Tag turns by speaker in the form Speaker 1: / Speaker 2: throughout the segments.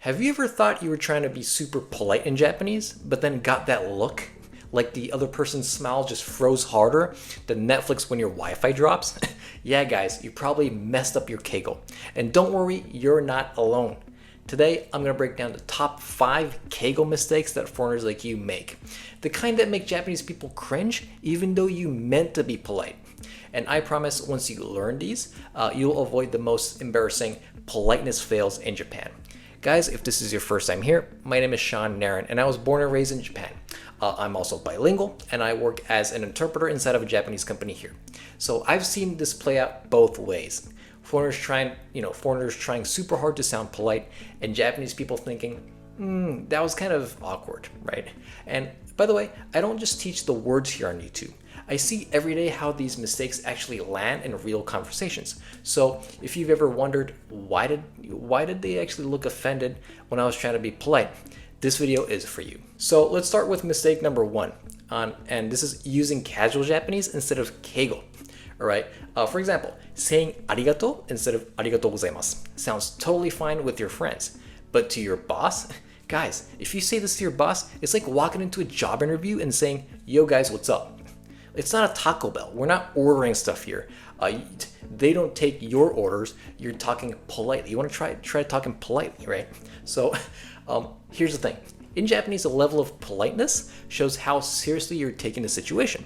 Speaker 1: Have you ever thought you were trying to be super polite in Japanese, but then got that look? Like the other person's smile just froze harder than Netflix when your Wi-Fi drops? Yeah, guys, you probably messed up your keigo. And don't worry, you're not alone. Today, I'm going to break down the top 5 keigo mistakes that foreigners like you make. The kind that make Japanese people cringe, even though you meant to be polite. And I promise once you learn these, you'll avoid the most embarrassing politeness fails in Japan. Guys, if this is your first time here, my name is Seannarron, and I was born and raised in Japan. I'm also bilingual, and I work as an interpreter inside of a Japanese company here. So I've seen this play out both ways. Foreigners trying super hard to sound polite, and Japanese people thinking, that was kind of awkward, right? And by the way, I don't just teach the words here on YouTube. I see every day how these mistakes actually land in real conversations. So if you've ever wondered why did they actually look offended when I was trying to be polite, this video is for you. So let's start with mistake number 1, and this is using casual Japanese instead of keigo. All right. For example, saying arigato instead of arigatou gozaimasu sounds totally fine with your friends, but to your boss, guys, if you say this to your boss, it's like walking into a job interview and saying, "Yo, guys, what's up?" It's not a Taco Bell. We're not ordering stuff here. They don't take your orders. You're talking politely. You want to try talking politely, right? So here's the thing. In Japanese, the level of politeness shows how seriously you're taking the situation.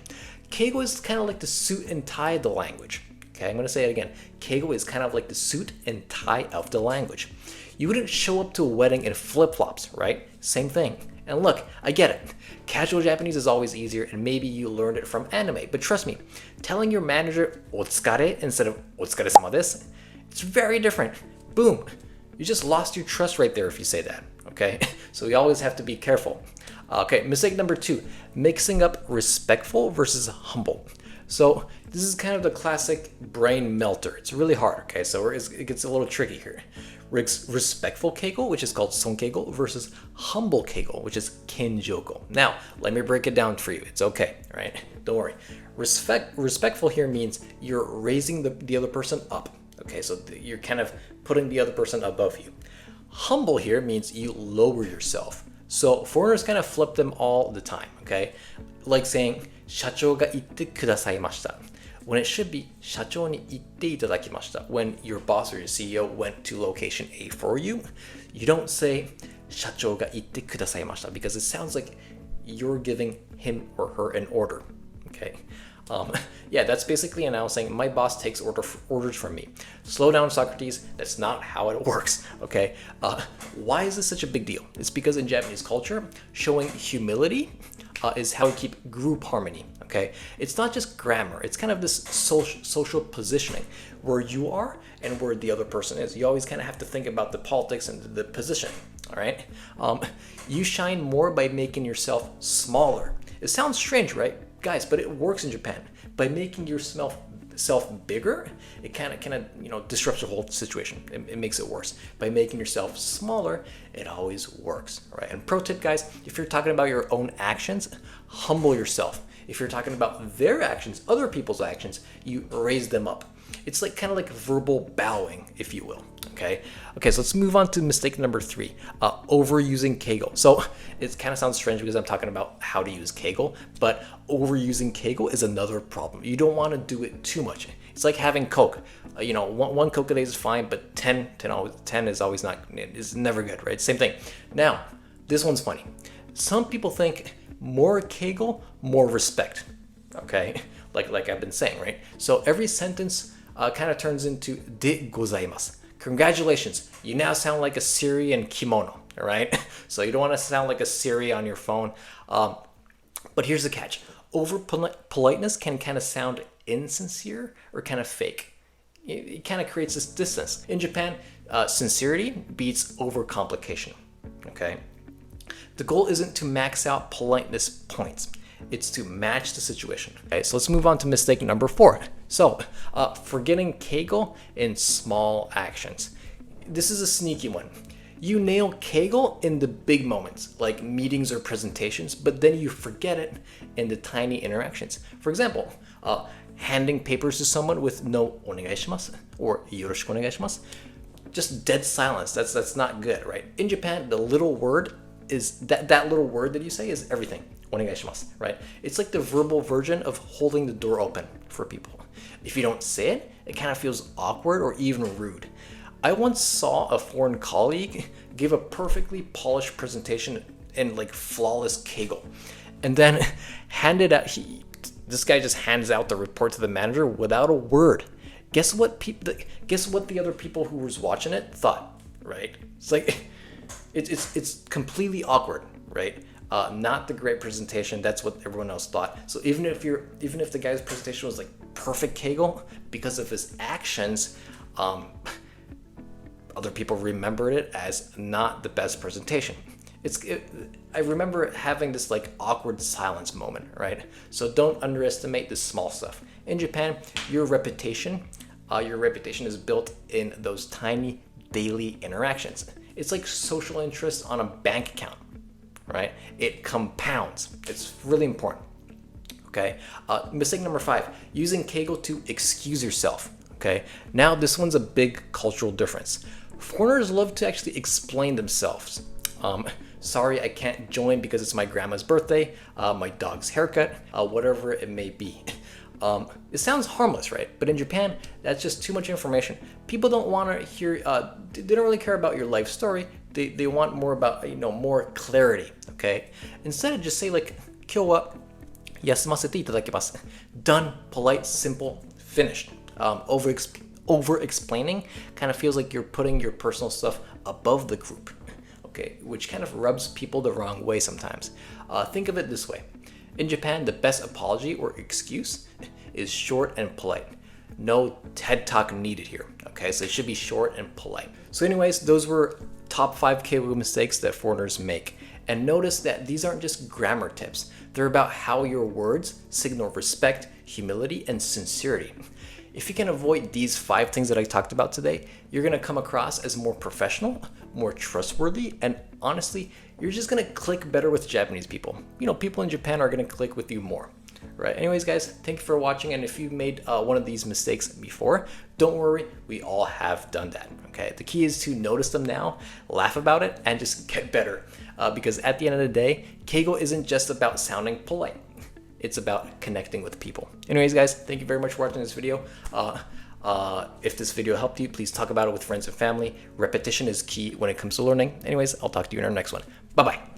Speaker 1: Keigo is kind of like the suit and tie of the language. Okay, I'm going to say it again. Keigo is kind of like the suit and tie of the language. You wouldn't show up to a wedding in flip-flops, right? Same thing. And look, I get it. Casual Japanese is always easier, and maybe you learned it from anime. But trust me, telling your manager "otsukare" instead of "otsukaresama desu," it's very different. Boom. You just lost your trust right there if you say that, okay? So you always have to be careful. Okay, mistake number 2, mixing up respectful versus humble. So this is kind of the classic brain melter. It's really hard, okay? So it gets a little tricky here. Respectful keigo, which is called sonkeigo, versus humble keigo, which is kenjogo. Now, let me break it down for you. It's okay, right? Don't worry. Respectful here means you're raising the other person up. Okay, so you're kind of putting the other person above you. Humble here means you lower yourself. So foreigners kind of flip them all the time, okay? Like saying, "Shachou ga itte kudasaimashita," when it should be "Shachou ni itte itadakimashita." When your boss or your CEO went to location A for you, you don't say "Shachou ga itte kudasaimashita" because it sounds like you're giving him or her an order, okay? Yeah, that's basically announcing my boss takes orders from me. Slow down, Socrates. That's not how it works, okay? Why is this such a big deal? It's because in Japanese culture, showing humility is how we keep group harmony, okay? It's not just grammar. It's kind of this social positioning where you are and where the other person is. You always kind of have to think about the politics and the position, all right? You shine more by making yourself smaller. It sounds strange, right? Guys, but it works in Japan. By making yourself bigger, it kind of disrupts the whole situation. It makes it worse. By making yourself smaller, it always works. All right. And pro tip, guys, if you're talking about your own actions, humble yourself. If you're talking about their actions, other people's actions, you raise them up. It's like kind of like verbal bowing, if you will. Okay, so let's move on to mistake number 3, overusing keigo. So it kind of sounds strange because I'm talking about how to use keigo, but overusing keigo is another problem. You don't want to do it too much. It's like having Coke. One Coke a day is fine, but 10 is always is never good, right? Same thing. Now, this one's funny. Some people think more keigo, more respect. Okay, like I've been saying, right? So every sentence kind of turns into "de gozaimasu." Congratulations, you now sound like a Siri in kimono, all right? So you don't want to sound like a Siri on your phone. But here's the catch. Politeness can kind of sound insincere or kind of fake. It kind of creates this distance. In Japan, sincerity beats overcomplication, okay? The goal isn't to max out politeness points. It's to match the situation. Okay, so let's move on to mistake number 4. So, forgetting keigo in small actions. This is a sneaky one. You nail keigo in the big moments, like meetings or presentations, but then you forget it in the tiny interactions. For example, handing papers to someone with no onegaishimasu or yoroshiku onegaishimasu. just dead silence. That's not good, right? In Japan, the little word is that little word that you say is everything. Onegaishimasu, right? It's like the verbal version of holding the door open for people. If you don't say it, it kind of feels awkward or even rude. I once saw a foreign colleague give a perfectly polished presentation in like flawless keigo, and then handed out. This guy just hands out the report to the manager without a word. Guess what the other people who was watching it thought, right? It's like it's completely awkward, right? Not the great presentation. That's what everyone else thought. So even if the guy's presentation was like perfect keigo, because of his actions, other people remembered it as not the best presentation. I remember having this like awkward silence moment, right? So don't underestimate the small stuff. In Japan, your reputation is built in those tiny daily interactions. It's like social interest on a bank account, right? It compounds. It's really important. Okay. Mistake number 5: using keigo to excuse yourself. Okay. Now this one's a big cultural difference. Foreigners love to actually explain themselves. Sorry, I can't join because it's my grandma's birthday, my dog's haircut, whatever it may be. It sounds harmless, right? But in Japan, that's just too much information. People don't want to hear, they don't really care about your life story. They want more about, more clarity, okay? Instead of just say like, kyo wa yasumasete itadakimasu. Done, polite, simple, finished. Over explaining kind of feels like you're putting your personal stuff above the group, okay, which kind of rubs people the wrong way sometimes. Think of it this way. In Japan, the best apology or excuse is short and polite. No TED talk needed here, okay? So it should be short and polite. So anyways, those were top 5 keigo mistakes that foreigners make. And notice that these aren't just grammar tips. They're about how your words signal respect, humility, and sincerity. If you can avoid these 5 things that I talked about today, you're gonna come across as more professional, more trustworthy, and honestly, you're just gonna click better with Japanese people. People in Japan are gonna click with you more, right? Anyways, guys, thank you for watching. And if you've made one of these mistakes before, don't worry, we all have done that, okay? The key is to notice them now, laugh about it, and just get better. Because at the end of the day, keigo isn't just about sounding polite. It's about connecting with people. Anyways, guys, thank you very much for watching this video. If this video helped you, please talk about it with friends and family. Repetition is key when it comes to learning. Anyways, I'll talk to you in our next one. Bye-bye.